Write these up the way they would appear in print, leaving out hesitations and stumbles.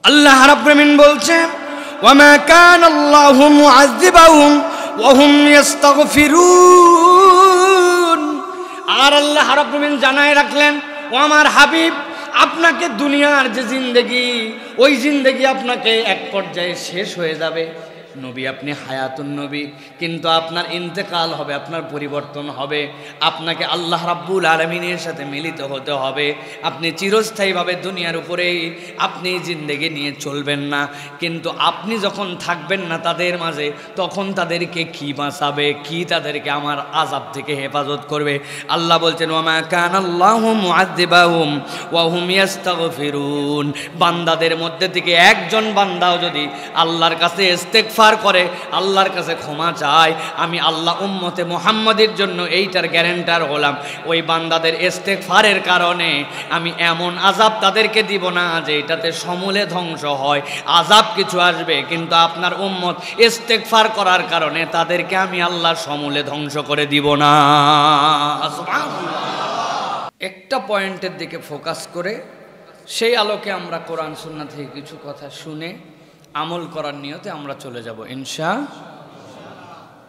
আল্লাহ রাব্বুল আলামিন বলছেন ওয়ামা কানা আল্লাহু মুআযযিবাহুম ওয়া হুম ইস্তাগফিরুন। আর আল্লাহ রাব্বুল আলামিন জানায় রাখলেন, ও আমার হাবিব, আপনাকে দুনিয়ার যে জিন্দেগি, ওই জিন্দেগি আপনাকে এক পর্যায়ে শেষ হয়ে যাবে। নবী, আপনি হায়াতুন নবী, কিন্তু আপনার ইন্তেকাল হবে, আপনার পরিবর্তন হবে, আপনাকে আল্লাহ রাব্বুল আলামিনের সাথে মিলিত হতে হবে। আপনি চিরস্থায়ীভাবে দুনিয়ার উপরেই আপনি জিন্দেগি নিয়ে চলবেন না, কিন্তু আপনি যখন থাকবেন না তাদের মাঝে, তখন তাদেরকে কি বাঁচাবে, কি তাদেরকে আমার আযাব থেকে হেফাজত করবে? আল্লাহ বলছেন ওয়ামা কানাল্লাহু মুআযযিবাহুম ওয়া হুম ইস্তাগফিরুন। বান্দাদের মধ্যে থেকে একজন বান্দাও যদি আল্লাহর কাছে ইস্তেগফার করে, আল্লাহর কাছে ক্ষমা চায়, আমি আল্লাহ উম্মতে মুহাম্মাদের জন্য এইটার গ্যারান্টার হলাম, ওই বান্দাদের ইস্তেগফারের কারণে আমি এমন আযাব তাদেরকে দিব না যে এটাতে সমূলে ধ্বংস হয়। আযাব কিছু আসবে, কিন্তু আপনার উম্মত ইস্তেগফার করার কারণে তাদেরকে আমি আল্লাহ সমূলে ধ্বংস করে দিব না। একটা পয়েন্টের দিকে ফোকাস করে সেই আলোকে আমরা কোরআন সুন্নাহ থেকে কিছু কথা শুনে আমল করার নিয়তে আমরা চলে যাব ইনশাআল্লাহ।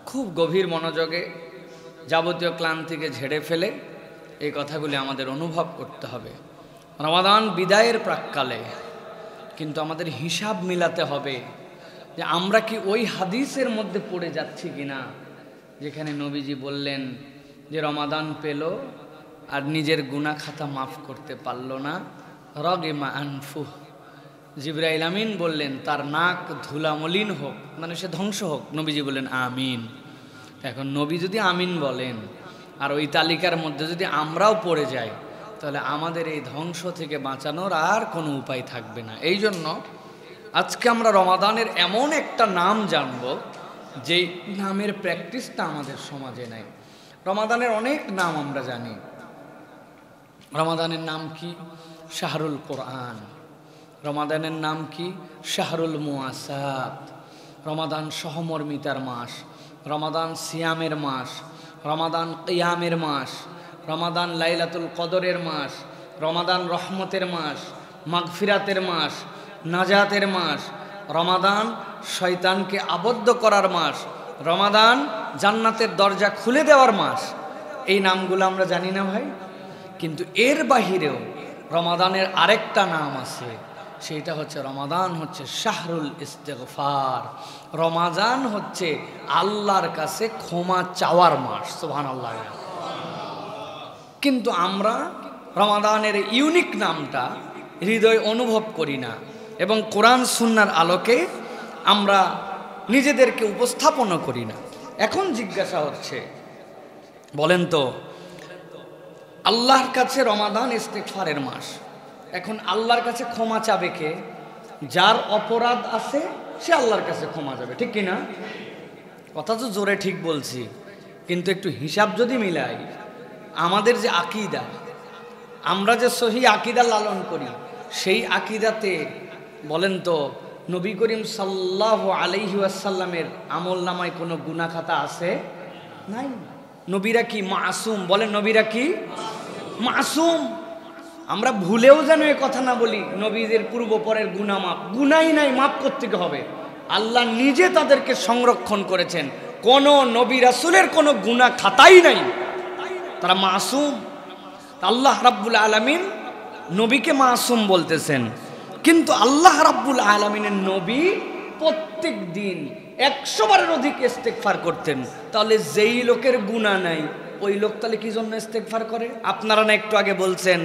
খুব গভীর মনোযোগে যাবতীয় ক্লান্তিকে ঝেড়ে ফেলে এই কথাগুলি আমাদের অনুভব করতে হবে। রমাদান বিদায়ের প্রাক্কালে কিন্তু আমাদের হিসাব মিলাতে হবে যে আমরা কি ওই হাদিসের মধ্যে পড়ে যাচ্ছি কিনা, যেখানে নবীজি বললেন যে রমাদান পেল আর নিজের গুনাহ খাতা মাফ করতে পারল না, রগিমা আনফুহ, জিবরাইল আমিন বললেন তার নাক ধুলামলিন হোক, মানে সে ধ্বংস হোক। নবীজি বললেন আমিন। এখন নবী যদি আমিন বলেন আর ওই তালিকার মধ্যে যদি আমরাও পড়ে যাই, তাহলে আমাদের এই ধ্বংস থেকে বাঁচানোর আর কোনো উপায় থাকবে না। এই জন্য আজকে আমরা রমাদানের এমন একটা নাম জানব যেই নামের প্র্যাকটিসটা আমাদের সমাজে নাই। রমাদানের অনেক নাম আমরা জানি। রমাদানের নাম কি? শাহরুল কোরআন। রমাদানের নাম কি? শাহরুল মুআসাত। রমাদান সহমর্মিতার মাস, রমাদান সিয়ামের মাস, রমাদান কিয়ামের মাস, রমাদান লাইলাতুল কদরের মাস, রমাদান রহমতের মাস, মাগফিরাতের মাস, নাজাতের মাস, রমাদান শয়তানকে আবদ্ধ করার মাস, রমাদান জান্নাতের দরজা খুলে দেওয়ার মাস। এই নামগুলো আমরা জানি না ভাই, কিন্তু এর বাহিরেও রমাদানের আরেকটা নাম আছে, সেইটা হচ্ছে রমাদান হচ্ছে শাহরুল ইস্তেগফার। রমাদান হচ্ছে আল্লাহর কাছে ক্ষমা চাওয়ার মাস। সুবহানাল্লাহ। কিন্তু আমরা রমাদানের ইউনিক নামটা হৃদয় অনুভব করি না, এবং কোরআন সুন্নাহর আলোকে আমরা নিজেদেরকে উপস্থাপনও করি না। এখন জিজ্ঞাসা হচ্ছে, বলেন তো, আল্লাহর কাছে রমাদান ইস্তেগফারের মাস, এখন আল্লাহর কাছে ক্ষমা চাবে কে? যার অপরাধ আছে সে আল্লাহর কাছে ক্ষমা যাবে, ঠিক কিনা? কথা তো জোরে ঠিক বলছি, কিন্তু একটু হিসাব যদি মিলাই, আমাদের যে আকীদা, আমরা যে সহি আকীদা লালন করি, সেই আকীদাতে বলেন তো নবী করিম সাল্লাল্লাহু আলাইহি ওয়াসাল্লামের আমল নামায় কোনো গুনাহ খাতা আছে? নাই। নবীরা কি মাসুম? বলেন নবীরা কি মাসুম? আমরা ভুলেও যেন এ কথা না বলি নবীদের পূর্ব পরের গুনাহ মাপ, গুনাহই নাই, মাপ করতে হবে। আল্লাহ নিজে তাদেরকে সংরক্ষণ করেছেন, কোন নবী রাসূলের কোনো গুনাহ খাতাই নাই, তারা মাসুম। আল্লাহ রাব্বুল আলামিন নবীকে মাসুম বলতেছেন, কিন্তু আল্লাহ রাব্বুল আলামিনের নবী প্রত্যেক দিন 100 বারের অধিক ইস্তেগফার করতেন। তাহলে যেই লোকের গুনাহ নাই ওই লোক তাহলে কি জন্য ইস্তেগফার করে? আপনারা না একটু আগে বলছেন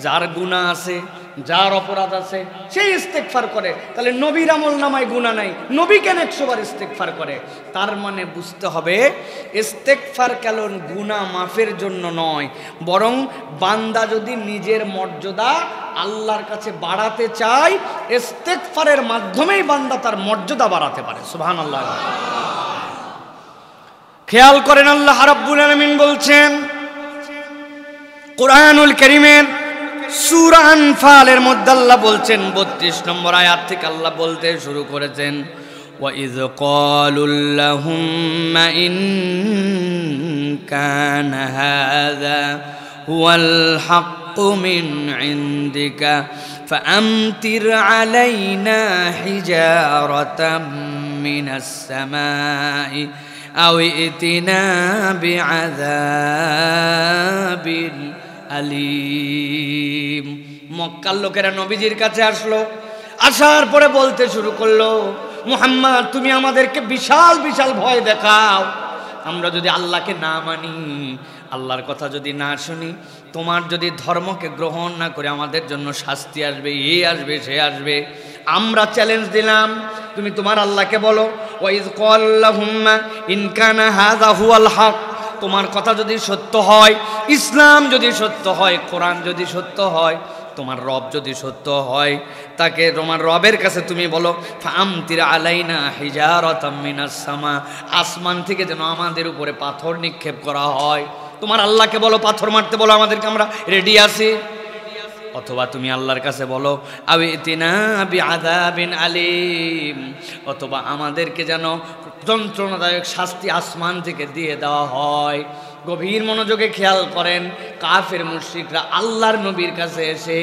যার গুনাহ আছে, যার অপরাধ আছে সেই ইস্তেগফার করে, তাহলে নবীর আমল নামায় গুনাহ নাই, নবী কেন 100 বার ইস্তেগফার করে? তার মানে বুঝতে হবে ইস্তেগফার কেবল গুনাহ মাফের জন্য নয়, বরং বান্দা যদি নিজের মর্যাদা আল্লাহর কাছে বাড়াতে চায়, ইস্তেগফারের মাধ্যমেই বান্দা তার মর্যাদা বাড়াতে পারে। সুবহানাল্লাহ। খেয়াল করেন, আল্লাহ রাব্বুল আলামিন বলছেন কুরআনুল কারীমের সূরা আনফালের মধ্যে আল্লাহ বলছেন 32 নম্বর আয়াত থেকে আল্লাহ বলতে শুরু করেছেন, ওয়া ইয ক্বালুল্লাহুম্মা ইন কানা হাযা হুয়াল হাক্কু মিন ইনদিকা ফাআমতির আলাইনা হিজারাতাম মিনাস সামাই আও ইতিনা বিআযাবিল আলিম। মক্কার লোকেরা নবীজির কাছে আসলো, আসার পরে বলতে শুরু করলো, মুহাম্মদ তুমি আমাদেরকে বিশাল বিশাল ভয় দেখাও, আমরা যদি আল্লাহকে না মানি, আল্লাহর কথা যদি না শুনি, তোমার যদি ধর্মকে গ্রহণ না করে আমাদের জন্য শাস্তি আসবে, এ আসবে, সে আসবে। আমরা চ্যালেঞ্জ দিলাম, তুমি তোমার আল্লাহকে বলো, ওয়াইজ ক্বাল্লাহুম্মা ইন কানা হাযা হুয়াল হক, তোমার কথা যদি সত্য হয়, ইসলাম যদি সত্য হয়, কোরআন যদি সত্য হয়, তোমার রব যদি সত্য হয়, তাকে তোমার রবের কাছে তুমি বলো, ফাআমতির আলাইনা হিজারাতাম মিনাস সামা, আসমান থেকে যেন আমাদের উপরে পাথর নিক্ষেপ করা হয়। তোমার আল্লাহকে বলো, পাথর মারতে বলো আমাদেরকে, আমরা রেডি আছি। অথবা তুমি আল্লাহর কাছে বলো, আও ইতিনা বিআযাবিন আলিম, অথবা আমাদেরকে যেন যন্ত্রণাদায়ক শাস্তি আসমান থেকে দিয়ে দেওয়া হয়। গভীর মনোযোগে খেয়াল করেন, কাফের মুশরিকরা আল্লাহর নবীর কাছে এসে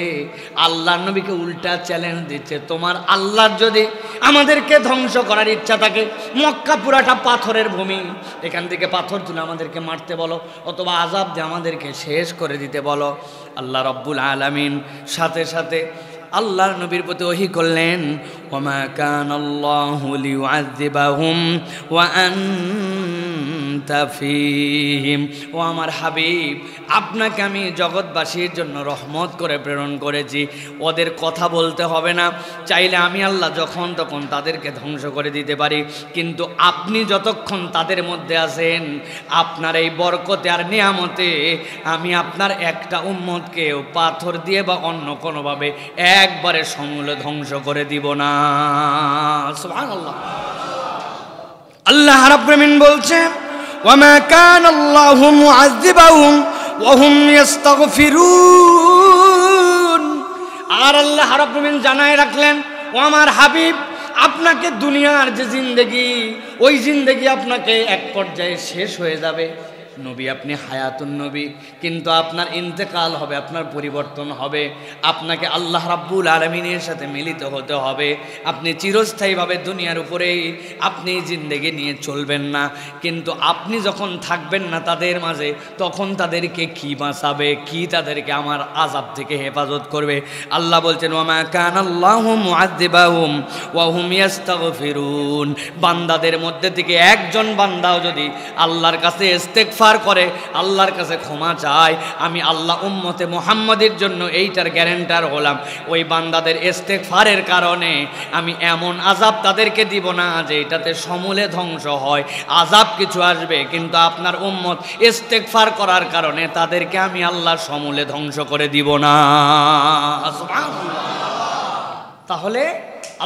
আল্লাহর নবীকে উল্টা চ্যালেঞ্জ দিচ্ছে, তোমার আল্লাহর যদি আমাদেরকে ধ্বংস করার ইচ্ছা থাকে, মক্কা পুরাটা পাথরের ভূমি, এখান থেকে পাথর তুলে আমাদেরকে মারতে বলো, অথবা আযাব দিয়ে আমাদেরকে শেষ করে দিতে বলো। আল্লাহ রাব্বুল আলামিন সাথে সাথে আল্লাহর নবীর প্রতি ওহী করলেন, ওমা কানাল্লাহু লিউআযিবাহুম ওয়া আনতা ফীহিম, ও আমার হাবিব, আপনাকে আমি জগৎবাসীর জন্য রহমত করে প্রেরণ করেছি, ওদের কথা বলতে হবে না, চাইলে আমি আল্লাহ যখন তখন তাদেরকে ধ্বংস করে দিতে পারি, কিন্তু আপনি যতক্ষণ তাদের মধ্যে আছেন, আপনার এই বরকতে আর নিয়ামতে আমি আপনার একটা উম্মতকেও পাথর দিয়ে বা অন্য কোনোভাবে একবারে সমূলে ধ্বংস করে দিব না। সুবহানাল্লাহ। আল্লাহ রাব্বুল আমিন বলছেন, ওয়ামা কানাল্লাহু মুআযিবাহুম ওয়া হুম ইস্তাগফিরুন। আর আল্লাহ রাব্বুল আমিন জানায় রাখলেন, ও আমার হাবিব, আপনাকে দুনিয়ার যে জিন্দেগি, ওই জিন্দেগি আপনাকে এক পর্যায়ে শেষ হয়ে যাবে। নবী আপনি হায়াতুন নবী, কিন্তু আপনার ইন্তেকাল হবে, আপনার পরিবর্তন হবে, আপনাকে আল্লাহ রাব্বুল আলামিনের সাথে মিলিত হতে হবে। আপনি চিরস্থায়ীভাবে দুনিয়ার উপরেই আপনি জিন্দেগি নিয়ে চলবেন না, কিন্তু আপনি যখন থাকবেন না তাদের মাঝে, তখন তাদেরকে কি বাঁচাবে, কি তাদেরকে আমার আযাব থেকে হেফাজত করবে? আল্লাহ বলছেন, ওয়ামা কানাল্লাহু মুআযিবাহুম ওয়া হুম ইস্তাগফিরুন। বান্দাদের মধ্যে থেকে একজন বান্দাও যদি আল্লাহর কাছে ইস্তেগফার করে, আল্লাহর কাছে ক্ষমা চায়, আমি আল্লাহ উম্মতে মুহাম্মাদের জন্য এইটার গ্যারান্টার হলাম, ওই বান্দাদের ইস্তেগফারের কারণে আমি এমন আযাব তাদেরকে দিব না যে এটাতে সমূলে ধ্বংস হয়। আযাব কিছু আসবে, কিন্তু আপনার উম্মত ইস্তেগফার করার কারণে তাদেরকে আমি আল্লাহ সমূলে ধ্বংস করে দিব না। সুবহানাল্লাহ। তাহলে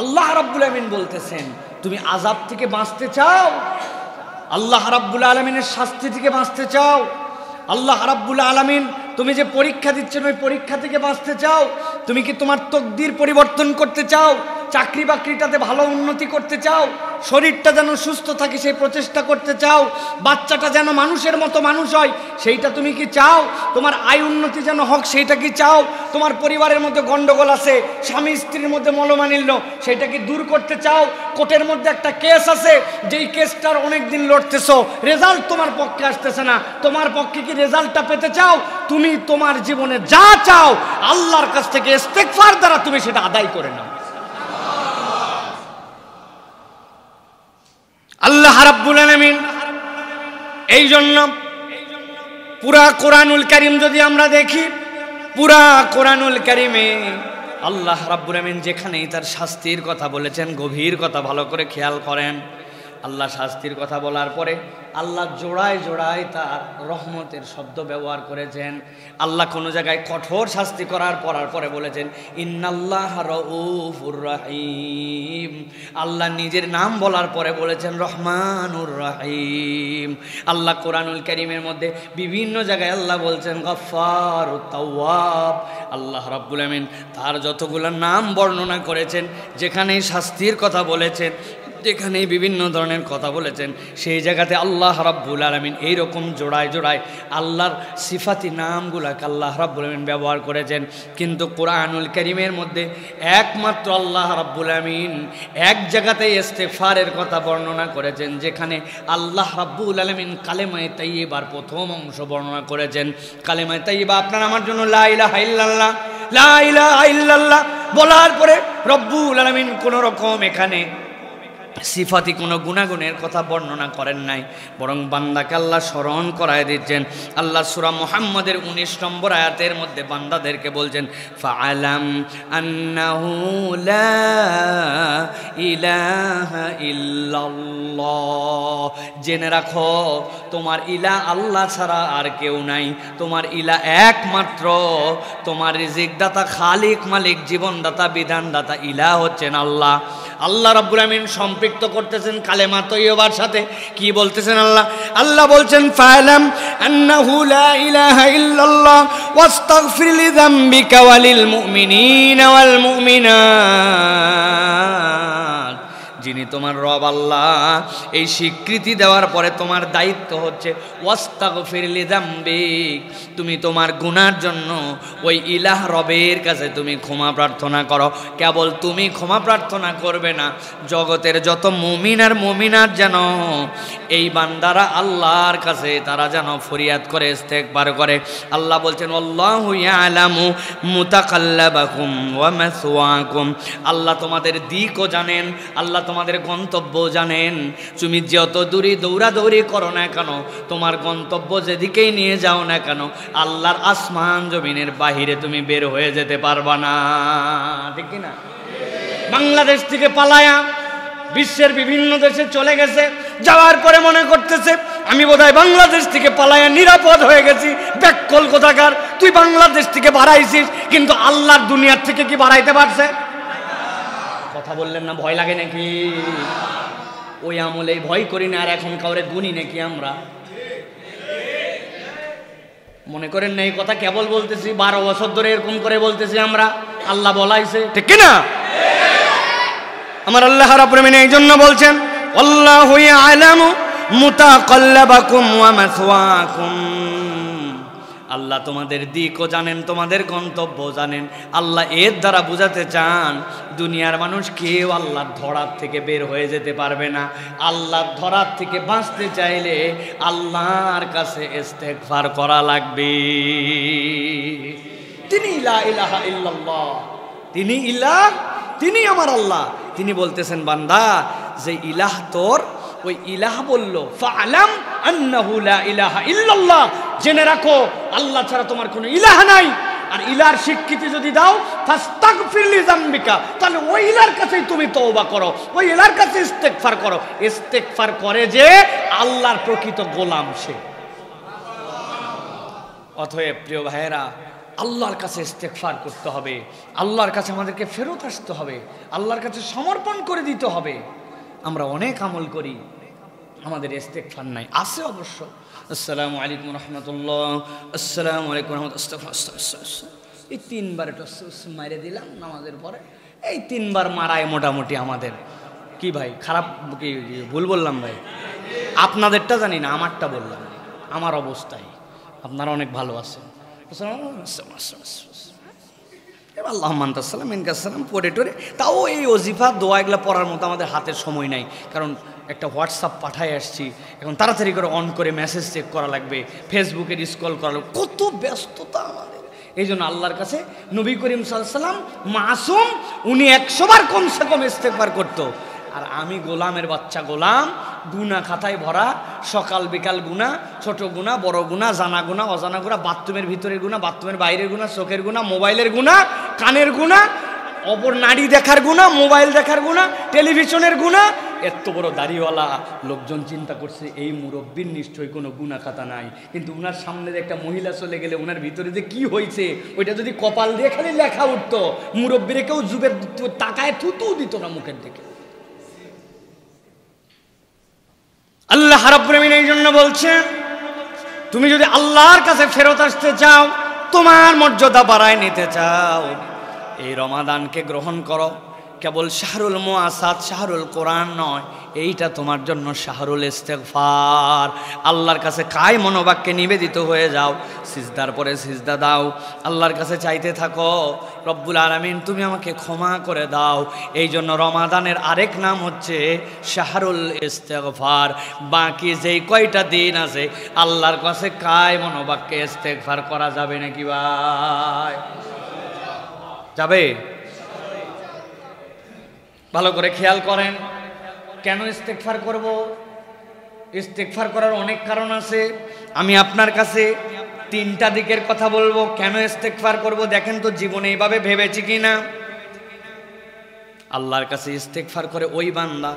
আল্লাহ রাব্বুল আমিন বলতেছেন, তুমি আযাব থেকে বাঁচতে চাও, আল্লাহ রাব্বুল আলামিনের শাস্তি থেকে বাঁচতে চাও, আল্লাহ রাব্বুল আলামিন তুমি যে পরীক্ষা দিচ্ছেন ওই পরীক্ষা থেকে বাঁচতে চাও, তুমি কি তোমার তকদির পরিবর্তন করতে চাও, চাকরি বাকরিটাতে ভালো উন্নতি করতে চাও, শরীরটা যেন সুস্থ থাকে সেই প্রচেষ্টা করতে চাও, বাচ্চাটা যেন মানুষের মতো মানুষ হয় সেইটা তুমি কি চাও, তোমার আয় উন্নতি যেন হোক সেইটা কি চাও, তোমার পরিবারের মধ্যে গন্ডগোল আছে, স্বামী স্ত্রীর মধ্যে মনোমালিন্য সেইটা কি দূর করতে চাও, কোর্টের মধ্যে একটা কেস আছে, যেই কেসটার অনেক দিন লড়তেছো, রেজাল্ট তোমার পক্ষে আসতেছে না, তোমার পক্ষে কি রেজাল্টটা পেতে চাও, তুমি তোমার জীবনে যা চাও আল্লাহর কাছ থেকে ইস্তেগফার দ্বারা তুমি সেটা আদায় করে নাও। আল্লাহ রাব্বুল আলামিন এই জন্য পুরা কোরআনুল কারীম যদি আমরা দেখি, পুরা কোরআনুল কারীমে আল্লাহ রাব্বুল আলামিন যেখানেই তার শাস্তির কথা বলেছেন, গভীর কথা ভালো করে খেয়াল করেন, আল্লাহ শাস্তির কথা বলার পরে আল্লাহ জোড়ায় জোড়ায় তার রহমতের শব্দ ব্যবহার করেছেন। আল্লাহ কোনো জায়গায় কঠোর শাস্তি করার পরে বলেছেন, ইন্নাল্লাহ রাউফুর রহিম। আল্লাহ নিজের নাম বলার পরে বলেছেন রহমানুর রহিম। আল্লাহ কোরআনুল কারীমের মধ্যে বিভিন্ন জায়গায় আল্লাহ বলছেন গফফারুত তাওয়াব। আল্লাহ রাব্বুল আমিন তার যতগুলো নাম বর্ণনা করেছেন, যেখানেই শাস্তির কথা বলেছেন, যেখানে বিভিন্ন ধরনের কথা বলেছেন সেই জায়গাতে আল্লাহ রাব্বুল আলামিন এইরকম জোড়ায় জোড়ায় আল্লাহর সিফাতি নামগুলাকে আল্লাহ রাব্বুল আলামিন ব্যবহার করেছেন। কিন্তু কোরআনুল কারীমের মধ্যে একমাত্র আল্লাহ রাব্বুল আলামিন এক জায়গাতে ইস্তিগফারের কথা বর্ণনা করেছেন, যেখানে আল্লাহ রাব্বুল আলামিন কালেমায়ে তাইয়্যিবার প্রথম অংশ বর্ণনা করেছেন। কালেমায়ে তাইয়্যিবা আপনার আমার জন্য লা ইলাহা ইল্লাল্লাহ, লা ইলাহা ইল্লাল্লাহ বলার পরে রব্বুল আলামিন কোন রকম এখানে সিফাতি কোনো গুণাগুণের কথা বর্ণনা করেন নাই, বরং বান্দাকে আল্লাহ স্মরণ করায় দিচ্ছেন। আল্লাহ সূরা মুহাম্মদের 19 নম্বর আয়াতের মধ্যে বান্দাদেরকে বলছেন, ফাআলাম আন্নাহু লা ইলাহা ইল্লাল্লাহ, জেনে রাখো তোমার ইলাহ আল্লাহ ছাড়া আর কেউ নাই, তোমার ইলাহ একমাত্র তোমার রিজিকদাতা, খালিক, মালিক, জীবনদাতা, বিধানদাতা ইলাহ হচ্ছেন আল্লাহ। আল্লাহ রাব্বুল আমিন সম্পৃক্ত করতেছেন কালেমা তৈয়বার সাথে। কি বলতেছেন আল্লাহ? আল্লাহ বলছেন ফাআলাম আন্নাহু লা ইলাহা ইল্লাল্লাহ ওয়াস্তাগফির লিযামবিকা ওয়ালিল মুমিনিনা ওয়াল মুমিনাত। যিনি তোমার রব আল্লাহ, এই স্বীকৃতি দেওয়ার পরে তোমার দায়িত্ব হচ্ছে ওয়াস্তাগফির লিযামবিক, তুমি তোমার গুনার জন্য ওই ইলাহ রবের কাছে তুমি ক্ষমা প্রার্থনা করো। কেবল তুমি ক্ষমা প্রার্থনা করবে না, জগতের যত মুমিন আর মুমিনাত যেন এই বান্দারা আল্লাহর কাছে তারা যেন ফরিয়াদ করে, ইস্তেগফার করে। আল্লাহ বলছেন আল্লাহু ইয়ালামু মুতাকাল্লাবাকুম ওয়া মাসওয়াকুম, আল্লাহ তোমাদের দিকও জানেন, আল্লাহ তোমাদের গন্তব্য জানেন। তুমি যত দূরে দৌড়াদৌড়ি করো না কেন, তোমার গন্তব্য যেদিকেই নিয়ে যাও না কেন, আল্লাহর আসমান জমিনের বাহিরে তুমি বের হয়ে যেতে পারবা না, ঠিক কি না? বাংলাদেশ থেকে পালায়া বিশ্বের বিভিন্ন দেশে চলে গেছে, যাওয়ার পরে মনে করতেছে আমি বোধহয় বাংলাদেশ থেকে পালায়া নিরাপদ হয়ে গেছি। ব্যাককল কোথাকার, তুই বাংলাদেশ থেকে বাড়াইছিস, কিন্তু আল্লাহর দুনিয়ার থেকে কি বাড়াইতে পারছে? কথা বললেন না, ভয় লাগে নাকি? ওই আমলে ভয় করি না, আর এখন কাউরে গুনি নাকি আমরা? মনে করেন না এই কথা কেবল বলতেছি, 12 বছর ধরে এরকম করে বলতেছি আমরা, আল্লাহ বলাইছে, ঠিক কিনা? আমার আল্লাহ রাব্বুল আমিন এই জন্য বলছেন আল্লাহু ইয়ালামু মুতাকাল্লাবাকুম ওয়া মাসওয়াকুম, আল্লাহ তোমাদের দিকও জানেন, তোমাদের গন্তব্য জানেন। আল্লাহ এর দ্বারা বুঝাতে চান দুনিয়ার মানুষ কেউ আল্লাহর ধরার থেকে বের হয়ে যেতে পারবে না। আল্লাহর ধরার থেকে বাঁচতে চাইলে আল্লাহর কাছে ইস্তেগফার করা লাগবে। তিনি লা ইলাহা ইল্লাল্লাহ, তিনি ইলাহ, তিনি আমার আল্লাহ। তিনি বলতেছেন বান্দা যে ইলাহ তোর, ওই ইলাহ বলল ফাআলাম আন্নাহু লা ইলাহা ইল্লাল্লাহ, জেনে রাখো আল্লাহ ছাড়া তোমার কোনো ইলাহ নাই। আর ইলাহর স্বীকৃতি যদি দাও ফাস্তাগফির লিযামবিকা, তাহলে ওই ইলাহর কাছেই তুমি তওবা করো, ওই ইলাহর কাছে ইস্তেগফার করো। ইস্তেগফার করে যে আল্লাহর প্রকৃত গোলাম সে। অতএব প্রিয় ভাইয়েরা, আল্লাহর কাছে ইস্তেগফার করতে হবে, আল্লাহর কাছে আমাদেরকে ফেরত আসতে হবে, আল্লাহর কাছে সমর্পণ করে দিতে হবে। আমরা অনেক আমল করি, আমাদের ইস্তেগফার নাই, আছে অবশ্য। আসসালামু আলাইকুম রহমতুল্লাহ, আসসালামু আলাইকুম রহমতুল্লাহ, এই 3 বার একটু মারে দিলাম নামাজের পরে, এই 3 বার মারায় মোটামুটি আমাদের। কি ভাই খারাপ কি ভুল বললাম ভাই? আপনাদেরটা জানি না, আমারটা বললাম, আমার অবস্থায় আপনারা অনেক ভালো আছেন। আল্লাহ পড়ে টরে, তাও এই ওজিফা দোয়া এগুলো পড়ার মতো আমাদের হাতের সময় নাই, কারণ একটা হোয়াটসঅ্যাপ পাঠায় আসছি, এখন তাড়াতাড়ি করে অন করে মেসেজ চেক করা লাগবে, ফেসবুকের স্ক্রল করা লাগবে, কত ব্যস্ততা আমাদের। এই জন্য আল্লাহর কাছে নবী করিম সাল্লাল্লাহু আলাইহি ওয়াসাল্লাম মাসুম, উনি 100 বার কমসে কম ইস্তেগফার করতো। আর আমি গোলামের বাচ্চা, গোলাম, গুনাহ খাতায় ভরা, সকাল বিকাল গুনাহ, ছোট গুনাহ, বড় গুনাহ, জানা গুনাহ, অজানা গুনাহ, বাথরুমের ভিতরের গুনাহ, বাথরুমের বাইরের গুনাহ, চোখের গুনাহ, মোবাইলের গুনাহ, কানের গুনাহ, অপর নারী দেখার গুনাহ, মোবাইল দেখার গুনাহ, টেলিভিশনের গুনাহ। এত বড় দাড়িওয়ালা লোকজন চিন্তা করছে এই মুরব্বীর নিশ্চয়ই কোনো গুনাহ খাতা নাই, কিন্তু উনার সামনে একটা মহিলা চলে গেলে উনার ভিতরে যে কি হয়েছে ওইটা যদি কপাল দিয়ে খালি লেখা উঠতো, মুরব্বীরে কেউ যুগের তাকায় থুতু দিত না মুখের দিকে। আল্লাহ রাব্বুল আমিন এই জন্য বলছে, তুমি যদি আল্লাহর কাছে ফেরত আসতে চাও, তোমার মর্যাদা বাড়ায় নিতে চাও, এই রমাদানকে গ্রহণ করো। কেবল শাহরুল মুআসাত, শাহরুল কোরআন নয়, এইটা তোমার জন্য শাহরুল ইস্তেগফার। আল্লাহর কাছে কায় মনোবাক্যে নিবেদিত হয়ে যাও, সিজদার পরে সিজদা দাও, আল্লাহর কাছে চাইতে থাকো, রব্বুল আলামিন তুমি আমাকে ক্ষমা করে দাও। এই জন্য রমাদানের আরেক নাম হচ্ছে শাহরুল ইস্তেগফার। বাকি যেই কয়টা দিন আছে আল্লাহর কাছে কায় মনোবাক্যে ইস্তেগফার করা যাবে নাকি ভাই? যাবে? ভালো করে খেয়াল করেন, কেন ইস্তেগফার করব? ইস্তেগফার করার অনেক কারণ আছে। আমি আপনার কাছে তিনটা দিকের কথা বলবো কেন ইস্তেগফার করব। দেখেন তো জীবনে এইভাবে ভেবেছি কিনা। আল্লাহর কাছে ইস্তেগফার করে ওই বান্দা,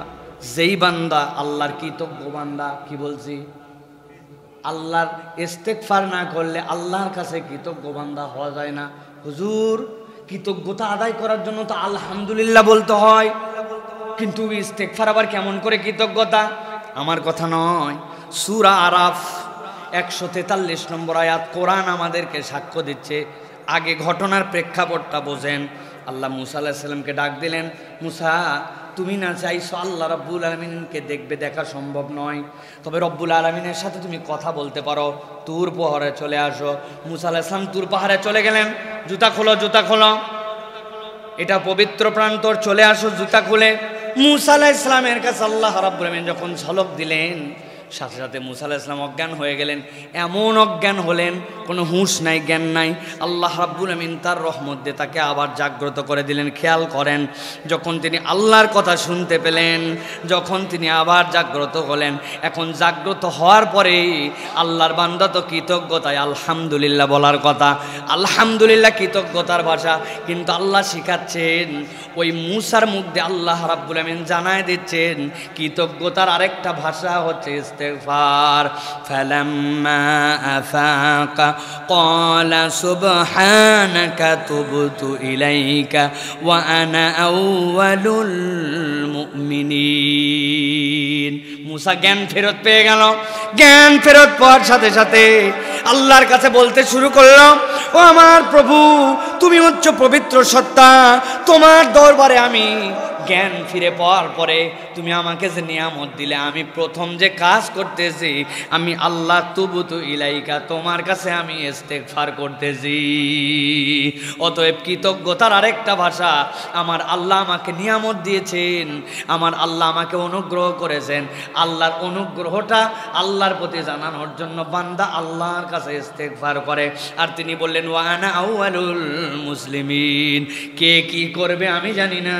যেই বান্দা আল্লাহর কৃতজ্ঞ বান্দা। কি বলছি? আল্লাহর ইস্তেগফার না করলে আল্লাহর কাছে কৃতজ্ঞ বান্দা হওয়া যায় না। হুজুর, কৃতজ্ঞতা আদায় করার জন্য তো আলহামদুলিল্লাহ বলতে হয়, কিন্তু ইস্তেগফার আবার কেমন করে কৃতজ্ঞতা? আমার কথা নয়, সূরা আরাফ 143 নম্বর আয়াত কোরআন আমাদেরকে সাক্ষ্য দিচ্ছে। আগে ঘটনার প্রেক্ষাপটটা বোঝেন। আল্লাহ মূসা আলাইহিস সালামকে ডাক দিলেন, মূসা তুমি না চাইছো আল্লাহ রাব্বুল আলামিনকে দেখবে, দেখা সম্ভব নয়, তবে রব্বুল আলামিনের সাথে তুমি কথা বলতে পারো, তুর পাহাড়ে চলে আসো। মূসা আলাইহিস সালাম তুর পাহাড়ে চলে গেলেন। জুতা খোলো, জুতা খোলো, এটা পবিত্র প্রান্তর, চলে আসো। জুতা খুলে মূসা আলাইহিস সালামের কাছে আল্লাহ রাব্বুল আলামিন যখন ঝলক দিলেন, সাথে সাথে মূসা আলাইহিস সালাম অজ্ঞান হয়ে গেলেন। এমন অজ্ঞান হলেন, কোনো হুঁশ নাই, জ্ঞান নাই। আল্লাহ রাব্বুল আমিন তার রহমত দিয়ে তাকে আবার জাগ্রত করে দিলেন। খেয়াল করেন, যখন তিনি আল্লাহর কথা শুনতে পেলেন, যখন তিনি আবার জাগ্রত হলেন, এখন জাগ্রত হওয়ার পরে আল্লাহর বান্দা তো কৃতজ্ঞতায় আলহামদুলিল্লাহ বলার কথা। আলহামদুলিল্লাহ কৃতজ্ঞতার ভাষা, কিন্তু আল্লাহ শিখাচ্ছেন, ওই মূসার মুখ দিয়ে আল্লাহ রাব্বুল আমিন জানায় দিচ্ছেন কৃতজ্ঞতার আরেকটা ভাষা হচ্ছে ইস্তেগফার। ফালাম্মা আফাকা ক্বালা সুবহানাকা তুবতু ইলাইকা ওয়া আনা আউয়ালুল মুমিনিন। মূসা জ্ঞান ফেরত পেয়ে গেল। জ্ঞান ফেরত পাওয়ার সাথে সাথে আল্লাহর কাছে বলতে শুরু করলো, ও আমার প্রভু, তুমি হচ্ছ পবিত্র সত্তা, তোমার দরবারে আমি জ্ঞান ফিরে পাওয়ার পরে তুমি আমাকে যে নিয়ামত দিলে, আমি প্রথম যে কাজ করতেছি, আমি আল্লাহ তুবতু ইলাইকা, তোমার কাছে আমি ইস্তেগফার করতেছি। অতএব কৃতজ্ঞতার আরেকটা ভাষা, আমার আল্লাহ আমাকে নিয়ামত দিয়েছেন, আমার আল্লাহ আমাকে অনুগ্রহ করেছেন। আল্লাহর অনুগ্রহটা আল্লাহর প্রতি জানানোর জন্য বান্দা আল্লাহর কাছে ইস্তেগফার করে। আর তিনি বললেন, ওয়া আনা আউয়ালুল মুসলিমিন, কে কি করবে আমি জানি না,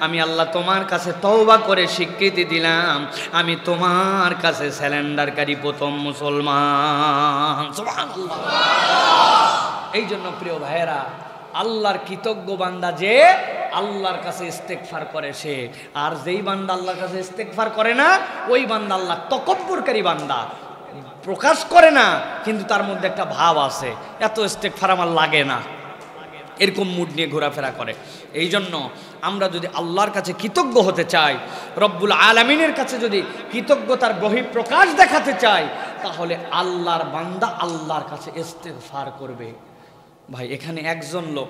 আমি আল্লাহ তোমার কাছে তওবা করে স্বীকৃতি দিলাম, আমি তোমার কাছে স্যালেন্ডারকারী প্রথম মুসলমান। সুবহানাল্লাহ। এই জন্য প্রিয় ভাইয়েরা, আল্লাহর কৃতজ্ঞ বান্দা যে আল্লাহর কাছে ইস্তেগফার করে সে, আর যেই বান্দা আল্লাহর কাছে ইস্তেগফার করে না, ওই বান্দা আল্লাহ তকব্বুরকারী বান্দা, প্রকাশ করে না কিন্তু তার মধ্যে একটা ভাব আছে, এত ইস্তেগফার আমার লাগে না, এরকম মুড নিয়ে ঘোরাফেরা করে। এই জন্য আমরা যদি আল্লাহর কাছে কৃতজ্ঞ হতে চাই, রব্বুল আলামিনের কাছে যদি কৃতজ্ঞতার বহিঃপ্রকাশ দেখাতে চাই, তাহলে আল্লাহর বান্দা আল্লাহর কাছে ইস্তেগফার করবে। ভাই, এখানে একজন লোক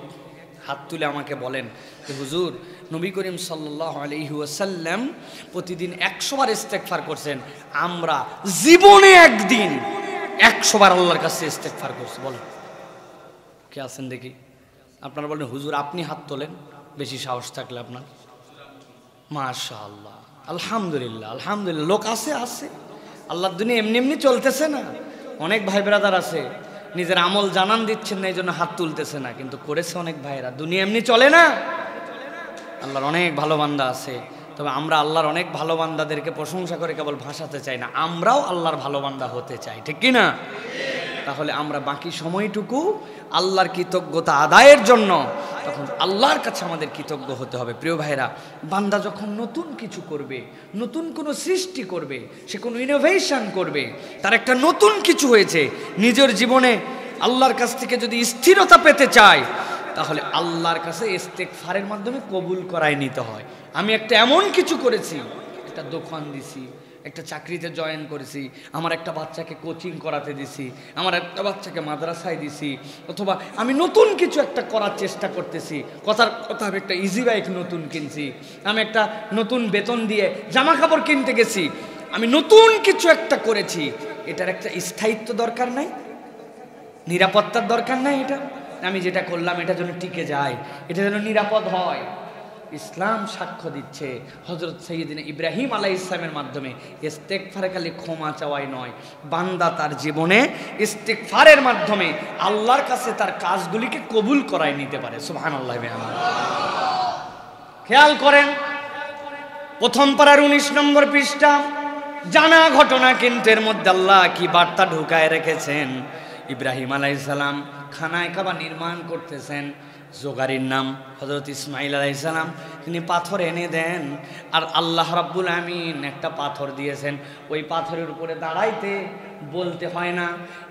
হাত তুলে আমাকে বলেন যে হুজুর, নবী করিম সাল্লাল্লাহু আলাইহি ওয়াসাল্লাম প্রতিদিন 100 বার ইস্তেগফার করছেন, আমরা জীবনে একদিন 100 বার আল্লাহর কাছে ইস্তেগফার করছি। বলেন কে আছেন দেখি? আপনারা বলেন হুজুর আপনি হাত তোলেন, বেশি সাহস থাকলে আপনার। মাশাআল্লাহ, আলহামদুলিল্লাহ, আলহামদুলিল্লাহ। লোক আছে, আছে। আল্লাহর দুনিয়া এমনি এমনি চলতেছে না। অনেক ভাই ব্রাদার আছে নিজের আমল জানান দিচ্ছেন না, এই জন্য হাত তুলতেছে না, কিন্তু করেছে অনেক ভাইরা। দুনিয়া এমনি চলে না। আল্লাহর অনেক ভালো বান্দা আছে, তবে আমরা আল্লাহর অনেক ভালো বান্দাদেরকে প্রশংসা করে কেবল ভাসাতে চাই না, আমরাও আল্লাহর ভালো বান্দা হতে চাই, ঠিক কি না? তাহলে আমরা বাকি সময়টুকু আল্লাহর কৃতজ্ঞতা আদায়ের জন্য তখন আল্লাহর কাছে আমাদের কৃতজ্ঞ হতে হবে। প্রিয় ভাইরা, বান্দা যখন নতুন কিছু করবে, নতুন কোনো সৃষ্টি করবে, সে কোনো ইনোভেশন করবে, তার একটা নতুন কিছু হয়েছে নিজের জীবনে, আল্লাহর কাছ থেকে যদি স্থিরতা পেতে চায়, তাহলে আল্লাহর কাছে ইস্তেগফারের মাধ্যমে কবুল করায় নিতে হয়। আমি একটা এমন কিছু করেছি, একটা দোকান দিছি, একটা চাকরিতে জয়েন করেছি, আমার একটা বাচ্চাকে কোচিং করাতে দিছি, আমার একটা বাচ্চাকে মাদ্রাসায় দিছি, অথবা আমি নতুন কিছু একটা করার চেষ্টা করতেছি। কথার কথা, আমি একটা ইজি বাইক নতুন কিনছি, আমি একটা নতুন বেতন দিয়ে জামা কাপড় কিনতে গেছি, আমি নতুন কিছু একটা করেছি। এটার একটা স্থায়িত্ব দরকার নাই? নিরাপত্তার দরকার নাই? এটা আমি যেটা করলাম এটা যেন টিকে যায়, এটা যেন নিরাপদ হয়। ইসলাম সাক্ষ্য দিচ্ছে হযরত সাইয়্যিদিনা ইব্রাহিম আলাইহিস সালামের মাধ্যমে ইস্তেগফার খালি ক্ষমা চাওয়াই নয়, বান্দা তার জীবনে ইস্তেগফারের মাধ্যমে আল্লাহর কাছে তার কাজগুলিকে কবুল করায় নিতে পারে। সুবহানাল্লাহ। খেয়াল করেন, প্রথম পারার 19 নম্বর পৃষ্ঠা, জানা ঘটনা কিন্তু এর মধ্যে আল্লাহ কি বার্তা ঢুকায় রেখেছেন। ইব্রাহিম আলাইহিস সালাম খানায় কাবা নির্মাণ করতেছেন, জোগাড়ির নাম হযরত ইসমাইল আলাইহিস সালাম, তিনি পাথর এনে দেন, আর আল্লাহ রাব্বুল আমিন একটা পাথর দিয়েছেন, ওই পাথরের উপরে দাঁড়াইতে বলতে হয় না,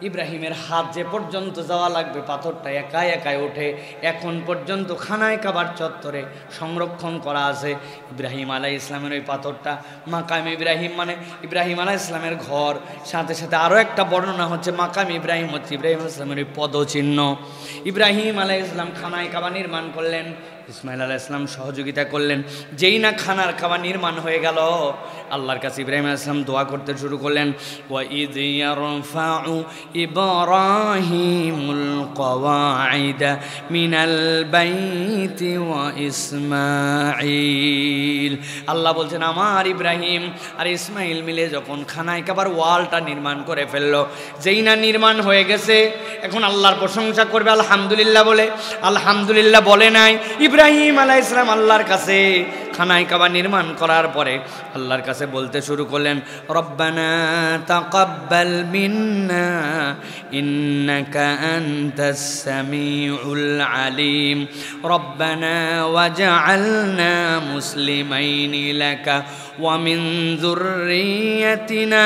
ইব্রাহিমের হাত যে পর্যন্ত যাওয়া লাগবে পাথরটা একাই একাই ওঠে। এখন পর্যন্ত খানায় কাবার চত্বরে সংরক্ষণ করা আছে ইব্রাহিম আলাইহিস সালামের ওই পাথরটা। মাকাম ইব্রাহিম মানে ইব্রাহিম আলাইহিস সালামের ঘর, সাথে সাথে আরও একটা বর্ণনা হচ্ছে মাকাম ইব্রাহিম হচ্ছে ইব্রাহিম আলাইহিস সালামের ওই পদচিহ্ন। ইব্রাহিম আলাইহিস সালাম খানায় কাবা নির্মাণ করলেন, ইসমাইল আলাইহিস সালাম সহযোগিতা করলেন। যেই না খানার কাবা নির্মাণ হয়ে গেল, আল্লাহর কাছে ইব্রাহিম আলাইহিস সালাম দোয়া করতে শুরু করলেন, ওয়া ইয ইয়ারফাউ ইব্রাহিমুল কওয়াইদা মিনাল বাইতি ওয়া ইসমাঈল। আল্লাহ বলছেন আমার ইব্রাহিম আর ইসমাইল মিলে যখন খানায় কাবার ওয়ালটা নির্মাণ করে ফেললো, যেই না নির্মাণ হয়ে গেছে, এখন আল্লাহর প্রশংসা করবে আলহামদুলিল্লাহ বলে। আলহামদুলিল্লাহ বলে নাই, ইব্রাহিম আলাইহিস সালাম আল্লাহর কাছে খানায় কাবা নির্মাণ করার পরে আল্লাহর কাছে বলতে শুরু করলেন, রব্বানা তাকাব্বাল মিন্না ইন্নাকা আনতাস সামিউল আলিম, রব্বানা ওয়াজআলনা মুসলিমাইনি লাকা ওয়া মিন যুররিয়াতিনা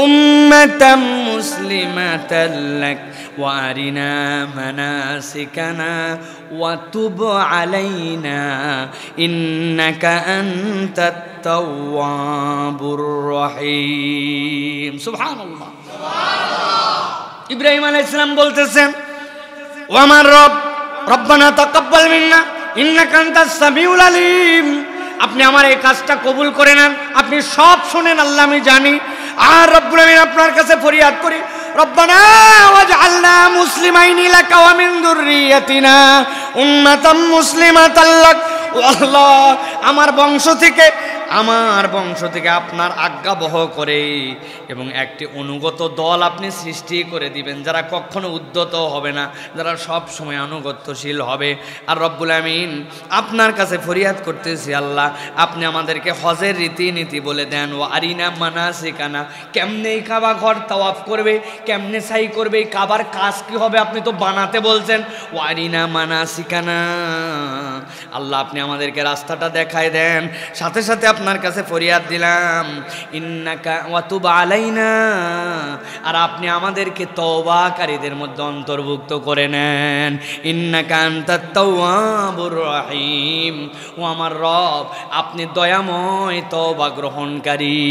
উম্মাতাম মুসলিমাতাল লাক ওয়া আরিনা মানাসিকানা ওয়া তুব আলাইনা ইন্নাকা আনতাত তাওয়াবুর রহিম। সুবহানাল্লাহ। ইব্রাহিম আলাইহিস সালাম বলতেছেন, ও আমার রব, রব্বানা তাকাব্বাল মিন্না ইন্নাকা আনতাস সামিউল আলিম, আপনি আমার এই কাজটা কবুল করে নেন, আপনি সব শুনেন আল্লাহ, আমি জানি। আর রব্বুল আমিন আপনার কাছে ফরিয়াদ করি, রব্বানা ওয়াজআলনা মুসলিমাইনি লাকা ওয়া মিন যুররিয়াতিনা উম্মাতাম মুসলিমাতাল লাক। আল্লাহ আমার বংশ থেকে আপনার আজ্ঞাবহ করে এবং একটি অনুগত দল আপনি সৃষ্টি করে দিবেন, যারা কখনো উদ্যত হবে না, যারা সব সময় আনুগত্যশীল হবে। আর রব্বুল আমিন আপনার কাছে ফরিয়াদ করতেছি, আল্লাহ আপনি আমাদেরকে হজের রীতিনীতি বলে দেন। ও আরিনা মানাসিকানা, কেমনে এই কাবা ঘর তাওয়াফ করবে, কেমনে সাই করবে, এই কাবার কাজ কি হবে আপনি তো বানাতে বলছেন। ও আরিনা মানাসিকানা, আল্লাহ আপনি আমাদেরকে রাস্তাটা দেখায় দেন। সাথে সাথে আপনার কাছে ফরিয়াদ দিলাম, ইন্নাকা ওয়া তুব আলাইনা, আর আপনি আমাদেরকে তওবাকারীদের মধ্যে অন্তর্ভুক্ত করে নেন। ইন্নাকা আনতাত তাওয়াবুর রহিম, ও আমার রব আপনি দয়াময়, তওবা গ্রহণকারী।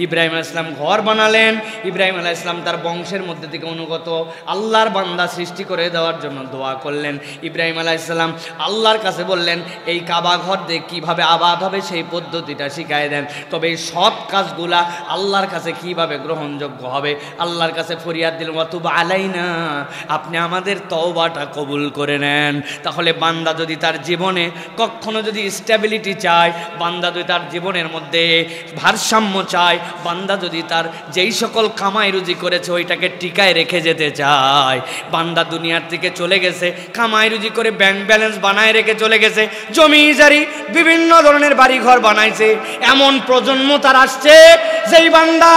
ইব্রাহিম আলাইহিস সালাম ঘর বানালেন, ইব্রাহিম আলাইহিস সালাম তার বংশের মধ্যে থেকে অনুগত আল্লাহর বান্দা সৃষ্টি করে দেওয়ার জন্য দোয়া করলেন। ইব্রাহিম আলাইহিস সালাম আল্লাহর কাছে বললেন, এই কাবা ঘর দিয়ে কীভাবে আবাদ হবে সেই পদ্ধতিটা শিখায় দেন। তবে এই সব কাজগুলা আল্লাহর কাছে কিভাবে গ্রহণযোগ্য হবে, আল্লাহর কাছে ফরিয়াদ দিলেন, ওয়া তুব আলাইনা, আপনি আমাদের তওবাটা কবুল করে নেন। তাহলে বান্দা যদি তার জীবনে কখনো যদি স্টেবিলিটি চায়, বান্দা যদি তার জীবনের মধ্যে ভারসাম্য চায়, বান্দা যদি তার যেই সকল কামাই রুজি করেছে ওইটাকে টিকায় রেখে যেতে চায়, বান্দা দুনিয়ার থেকে চলে গেছে, কামাই রুজি করে ব্যাংক ব্যালেন্স বানায় রেখে চলে গেছে, জমি জারি বিভিন্ন ধরনের বাড়িঘর বানাইছে, এমন প্রজন্ম তার আসছে যেই বান্দা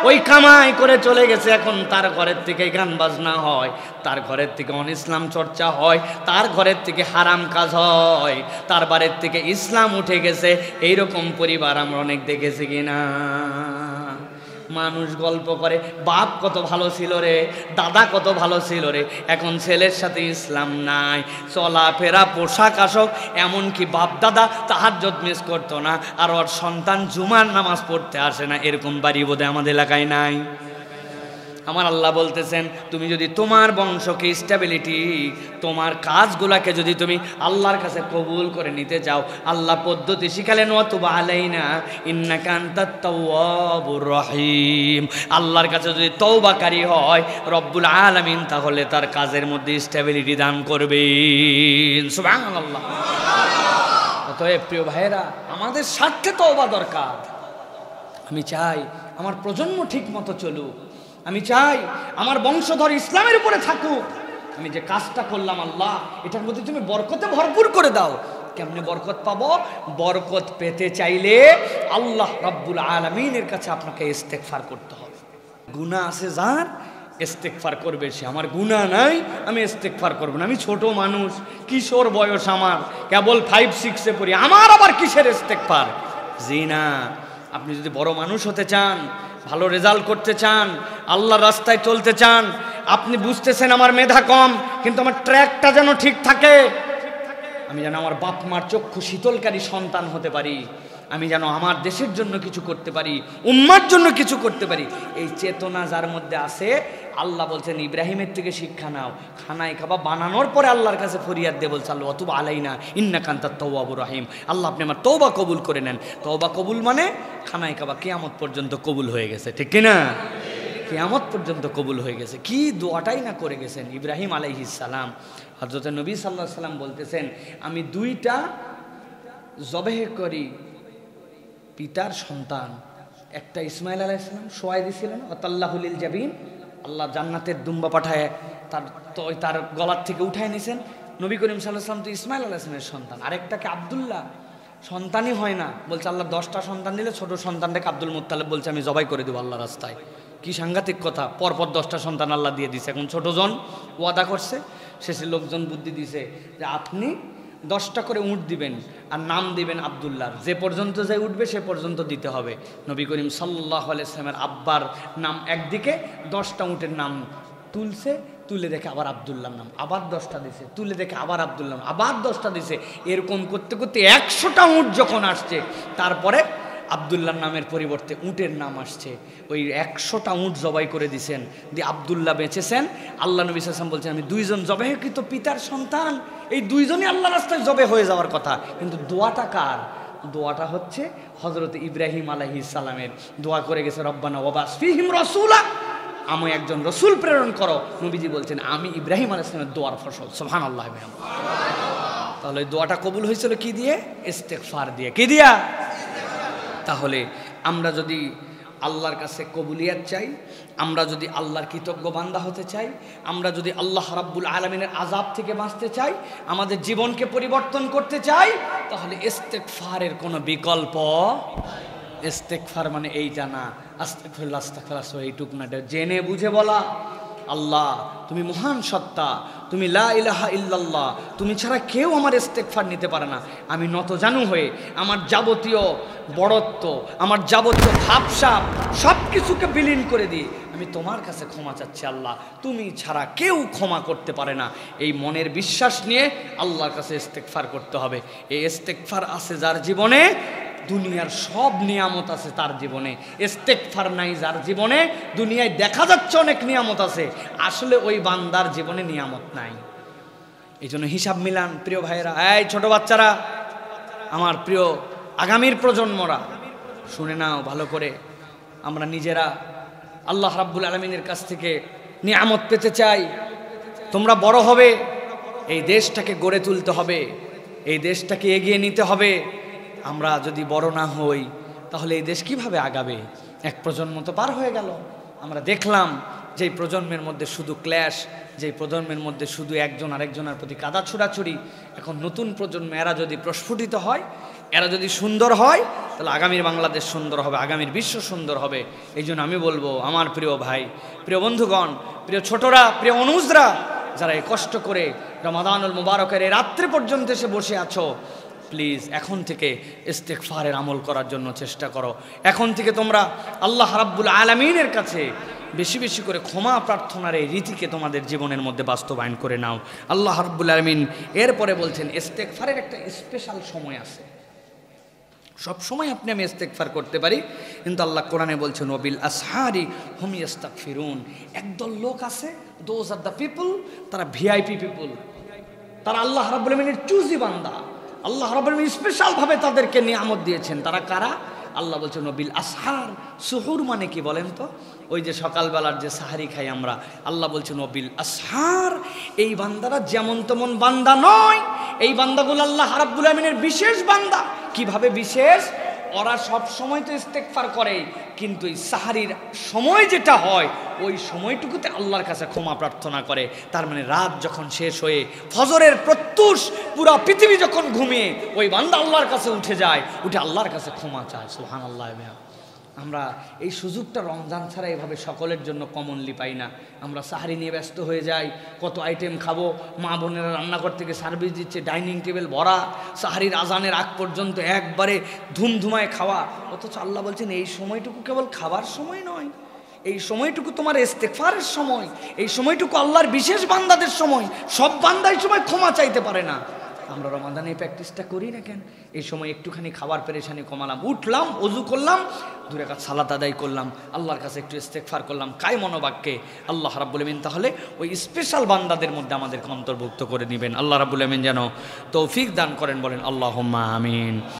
ওই কামাই করে চলে গেছে, এখন তার ঘরের থেকে গান বাজনা হয়, তার ঘরের থেকে অনিসলাম চর্চা হয়, তার ঘরের থেকে হারাম কাজ হয়, তার বাড়ির থেকে ইসলাম উঠে গেছে। এইরকম পরিবার আমরা অনেক দেখেছি কিনা? মানুষ গল্প করে বাপ কত ভালো ছিল রে, দাদা কত ভালো ছিল রে। এখন ছেলের সাথে ইসলাম নাই, চলাফেরা, পোশাক আশাক, এমনকি বাপ দাদা তাহাজ্জুদ মিস করতো না, আর ওর সন্তান জুমার নামাজ পড়তে আসে না, এরকম বাড়ি বোধহয় আমাদের এলাকায় নাই। আমার আল্লাহ বলতেছেন, তুমি যদি তোমার বংশকে স্টেবিলিটি, তোমার কাজগুলাকে যদি তুমি আল্লাহর কাছে কবুল করে নিতে চাও, আল্লাহ পদ্ধতি শিখালেন, ওয়াতুব আলাইনা ইন্নাকা আনতাত তাওয়াবুর রহিম। আল্লাহর কাছে যদি তওবাকারী হয় রব্বুল আলামিন, তাহলে তার কাজের মধ্যে স্টেবিলিটি দান করবেন। সুবহানাল্লাহ। অতএব প্রিয় ভাইয়েরা, আমাদের স্বার্থে তওবা দরকার। আমি চাই আমার প্রজন্ম ঠিক মতো চলুক, আমি চাই আমার বংশধর ইসলামের উপরে থাকুক। আমি যে কাজটা করলাম আল্লাহ, এটার মধ্যে তুমি বরকতে ভরপুর করে দাও। কেমনে বরকত পাবো? বরকত পেতে চাইলে আল্লাহ রাব্বুল আলামিনের কাছে আপনাকে ইস্তেগফার করতে হবে। গুনাহ আছে যার, ইস্তেগফার করবে সে। আমার গুনাহ নাই, আমি ইস্তেগফার করব না, আমি ছোট মানুষ, কিশোর বয়স, আমার কেবল 5-6-এ পড়ি, আমার আবার কিসের ইস্তেগফার? জি না। আপনি যদি বড় মানুষ হতে চান, ভালো রেজাল্ট করতে চান, আল্লাহর রাস্তায় চলতে চান, আপনি বুঝতেছেন আমার মেধা কম, কিন্তু আমার ট্র্যাকটা যেন ঠিক থাকে, আমি যেন আমার বাপ মার চক্ষু শীতলকারী সন্তান হতে পারি, আমি যেন আমার দেশের জন্য কিছু করতে পারি, উম্মার জন্য কিছু করতে পারি, এই চেতনা যার মধ্যে আছে, আল্লাহ বলছেন ইব্রাহিমের থেকে শিক্ষা নাও। খানায় খাবা বানানোর পরে আল্লাহর কাছে ফরিয়াদ দিয়ে বলছে, আল্লাহ ওয়াতুব আলাইনা ইন্নাকা আনতাত তাওয়াবুর রহিম। আল্লাহ আপনি আমার তওবা কবুল করে নেন। তওবা কবুল মানে খানায় খাবা কিয়ামত পর্যন্ত কবুল হয়ে গেছে, ঠিক কিনা? কিয়ামত পর্যন্ত কবুল হয়ে গেছে। কি দোয়াটাই না করে গেছেন ইব্রাহিম আলাইহিস সালাম। হযরত নবী সাল্লাল্লাহু আলাইহি সাল্লাম বলতেছেন, আমি 2টা জবেহ করি পিতার সন্তান, একটা ইসমাইল আলাইহিস সালাম শোয়াই দিয়েছিলেন, আতাল্লাহুলিল জাবিন, আল্লাহ জান্নাতের দুম্বা পাঠায় তার গলার থেকে উঠায় নিয়েছেন। নবী করিম সাল্লাল্লাহু আলাইহি সাল্লাম তো ইসমাইল আলাইহিস সালামের সন্তান। আরেকটাকে আব্দুল্লাহ, সন্তানই হয় না, বলছে আল্লাহ 10টা সন্তান দিলে ছোট সন্তানটাকে আব্দুল মুত্তালিব বলছে আমি জবাই করে দেবো আল্লাহ রাস্তায়। কি সাংঘাতিক কথা, পরপর 10টা সন্তান আল্লাহ দিয়ে দিছে। এখন ছোটজন ওয়াদা করছে, শেষে লোকজন বুদ্ধি দিছে যে আপনি 10টা করে উট দিবেন আর নাম দিবেন আব্দুল্লাহ, যে পর্যন্ত যে উঠবে সে পর্যন্ত দিতে হবে। নবী করিম সাল্লাল্লাহু আলাইহি ওয়াসাল্লামের আব্বার নাম একদিকে, 10টা উটের নাম তুলছে, তুলে দেখে আবার আব্দুল্লাহর নাম, আবার 10টা দিছে, তুলে দেখে আবার আব্দুল্লাহ, আবার 10টা দিছে। এরকম করতে করতে 100টা উট যখন আসছে, তারপরে আব্দুল্লাহর নামের পরিবর্তে উটের নাম আসছে। ওই 100টা উট জবাই করে দিছেন, দিয়ে আব্দুল্লাহ বেঁচেছেন। আল্লাহ নবী সাল্লাল্লাহু আলাইহি ওয়াসাল্লাম বলছেন আমি 2জন জবাইকৃত পিতার সন্তান, এই 2জনই আল্লাহ রাস্তায় জবে হয়ে যাওয়ার কথা। কিন্তু দোয়াটা কার? দোয়াটা হচ্ছে হযরত ইব্রাহিম আলাইহিস সালামের। দোয়া করে গেছে রব্বানা ওয়াবাস ফীহিম রাসূলা, আমি একজন রসুল প্রেরণ করো। নবীজি বলছেন আমি ইব্রাহিম আলাইহিস সালামের দোয়ার ফসল। সুবহানাল্লাহ। তাহলে দোয়াটা কবুল হয়েছিল কি দিয়ে? ইস্তেগফার দিয়ে। কি দিয়া? তাহলে আমরা যদি আল্লাহর কাছে কবুলিয়াত চাই, আমরা যদি আল্লাহর কৃতজ্ঞ বান্দা হতে চাই, আমরা যদি আল্লাহ রাব্বুল আলামিনের আযাব থেকে বাঁচতে চাই, আমাদের জীবনকে পরিবর্তন করতে চাই, তাহলে ইস্তেগফারের কোনো বিকল্প। ইস্তেগফার মানে এইটা না, আস্তাগফিরুল্লাহ আস্তাগফিরুল্লাহ এইটুক না, জেনে বুঝে বলা আল্লাহ তুমি মহান সত্তা, তুমি লা ইলাহা ইল্লাল্লাহ, তুমি ছাড়া কেউ আমার ইস্তেগফার নিতে পারে না। আমি নতজানু হয়ে আমার যাবতীয় বড়ত্ব, আমার যাবতীয় ভাবসাব সব কিছুকে বিলীন করে দিই আমি তোমার কাছে ক্ষমা চাচ্ছি আল্লাহ, তুমি ছাড়া কেউ ক্ষমা করতে পারে না। এই মনের বিশ্বাস নিয়ে আল্লাহর কাছে ইস্তেগফার করতে হবে। এই ইস্তেগফার আছে যার জীবনে, দুনিয়ার সব নিয়ামত আছে তার জীবনে। ইস্তেগফার নাই যার জীবনে, দুনিয়ায় দেখা যাচ্ছে অনেক নিয়ামত আছে, আসলে ওই বান্দার জীবনে নিয়ামত নাই। এই জন্য হিসাব মিলান প্রিয় ভাইয়েরা, এই ছোট বাচ্চারা, আমার প্রিয় আগামীর প্রজন্মরা, শুনে নাও ভালো করে। আমরা নিজেরা আল্লাহ রাব্বুল আলামিনের কাছ থেকে নিয়ামত পেতে চাই। তোমরা বড় হবে, এই দেশটাকে গড়ে তুলতে হবে, এই দেশটাকে এগিয়ে নিতে হবে। আমরা যদি বড় না হই তাহলে এই দেশ কিভাবে আগাবে? এক প্রজন্ম তো পার হয়ে গেল, আমরা দেখলাম যেই প্রজন্মের মধ্যে শুধু ক্ল্যাশ, যেই প্রজন্মের মধ্যে শুধু একজন আরেকজনের প্রতি কাদা ছুড়াছুড়ি। এখন নতুন প্রজন্ম, এরা যদি প্রস্ফুটিত হয়, এরা যদি সুন্দর হয়, তাহলে আগামীর বাংলাদেশ সুন্দর হবে, আগামীর বিশ্ব সুন্দর হবে। এই জন্য আমি বলবো আমার প্রিয় ভাই, প্রিয় বন্ধুগণ, প্রিয় ছোটরা, প্রিয় অনুজরা, যারা এই কষ্ট করে রমাদানুল মুবারকের এই রাত্রি পর্যন্ত এসে বসে আছো, প্লিজ এখন থেকে ইস্তেগফারের আমল করার জন্য চেষ্টা করো। এখন থেকে তোমরা আল্লাহ রাব্বুল আলামিনের কাছে বেশি বেশি করে ক্ষমা প্রার্থনার এই রীতিকে তোমাদের জীবনের মধ্যে বাস্তবায়ন করে নাও। আল্লাহ রাব্বুল আলামিন এরপরে বলছেন ইস্তেগফারের একটা স্পেশাল সময় আছে। সব সময় আপনি আমি ইস্তেগফার করতে পারি, কিন্তু আল্লাহ কোরআনে বলছেন ওয়াবিল আসহারি হুম ইস্তাগফিরুন। একদল লোক আছে, দোজ আর দ্য পিপল, তারা ভিআইপি পিপল, তারা আল্লাহ রাব্বুল আলামিনের চুজি বান্দা। আল্লাহ রাব্বুল আলামিন স্পেশালভাবে তাদেরকে নিয়ামত দিয়েছেন। তারা কারা? আল্লাহ বলছেন ওয়াবিল আসহার। সুহুর মানে কি বলেন তো? ওই যে সকালবেলার যে সাহারি খাই আমরা। আল্লাহ বলছেন ওয়াবিল আসহার। এই বান্দারা যেমন তেমন বান্দা নয়, এই বান্দাগুলো আল্লাহ রাব্বুল আলামিনের বিশেষ বান্দা। কিভাবে বিশেষ? ওরা সব সময় তো ইস্তেগফার করে, কিন্তু এই সাহারির সময় যেটা হয় ওই সময়টুকুতে আল্লাহর কাছে ক্ষমা প্রার্থনা করে। তার মানে রাত যখন শেষ হয়ে ফজরের প্রত্যুষ পুরা পৃথিবী যখন ঘুমিয়ে ওই বান্দা আল্লাহর কাছে উঠে যায়, উঠে আল্লাহর কাছে ক্ষমা চায়। সুবহানাল্লাহ। আমরা এই সুযোগটা রমজান ছাড়া এভাবে সকলের জন্য কমনলি পাই না। আমরা সাহারি নিয়ে ব্যস্ত হয়ে যাই, কত আইটেম খাবো, মা বোনেরা রান্নাঘর থেকে সার্ভিস দিচ্ছে, ডাইনিং টেবিল ভরা, সাহারির আজানের আগ পর্যন্ত একবারে ধুমধুমায় খাওয়া। অথচ আল্লাহ বলছেন এই সময়টুকু কেবল খাবার সময় নয়, এই সময়টুকু তোমার ইস্তেগফারের সময়, এই সময়টুকু আল্লাহর বিশেষ বান্দাদের সময়। সব বান্দা এই সময় ক্ষমা চাইতে পারে না। আমরা রমাদানে এই প্র্যাকটিসটা করি না কেন? এই সময় একটুখানি খাবার পেরেশানি কমালাম, উঠলাম, ওযু করলাম, 2 রাকাত সালাত আদায় করলাম, আল্লাহর কাছে একটু ইস্তেগফার করলাম কায় মনোবাক্যে। আল্লাহ রাব্বুল আমিন তাহলে ওই স্পেশাল বান্দাদের মধ্যে আমাদেরকে অন্তর্ভুক্ত করে নেবেন। আল্লাহ রাব্বুল আমিন যেন তৌফিক দান করেন, বলেন আল্লাহুম্মা আমিন।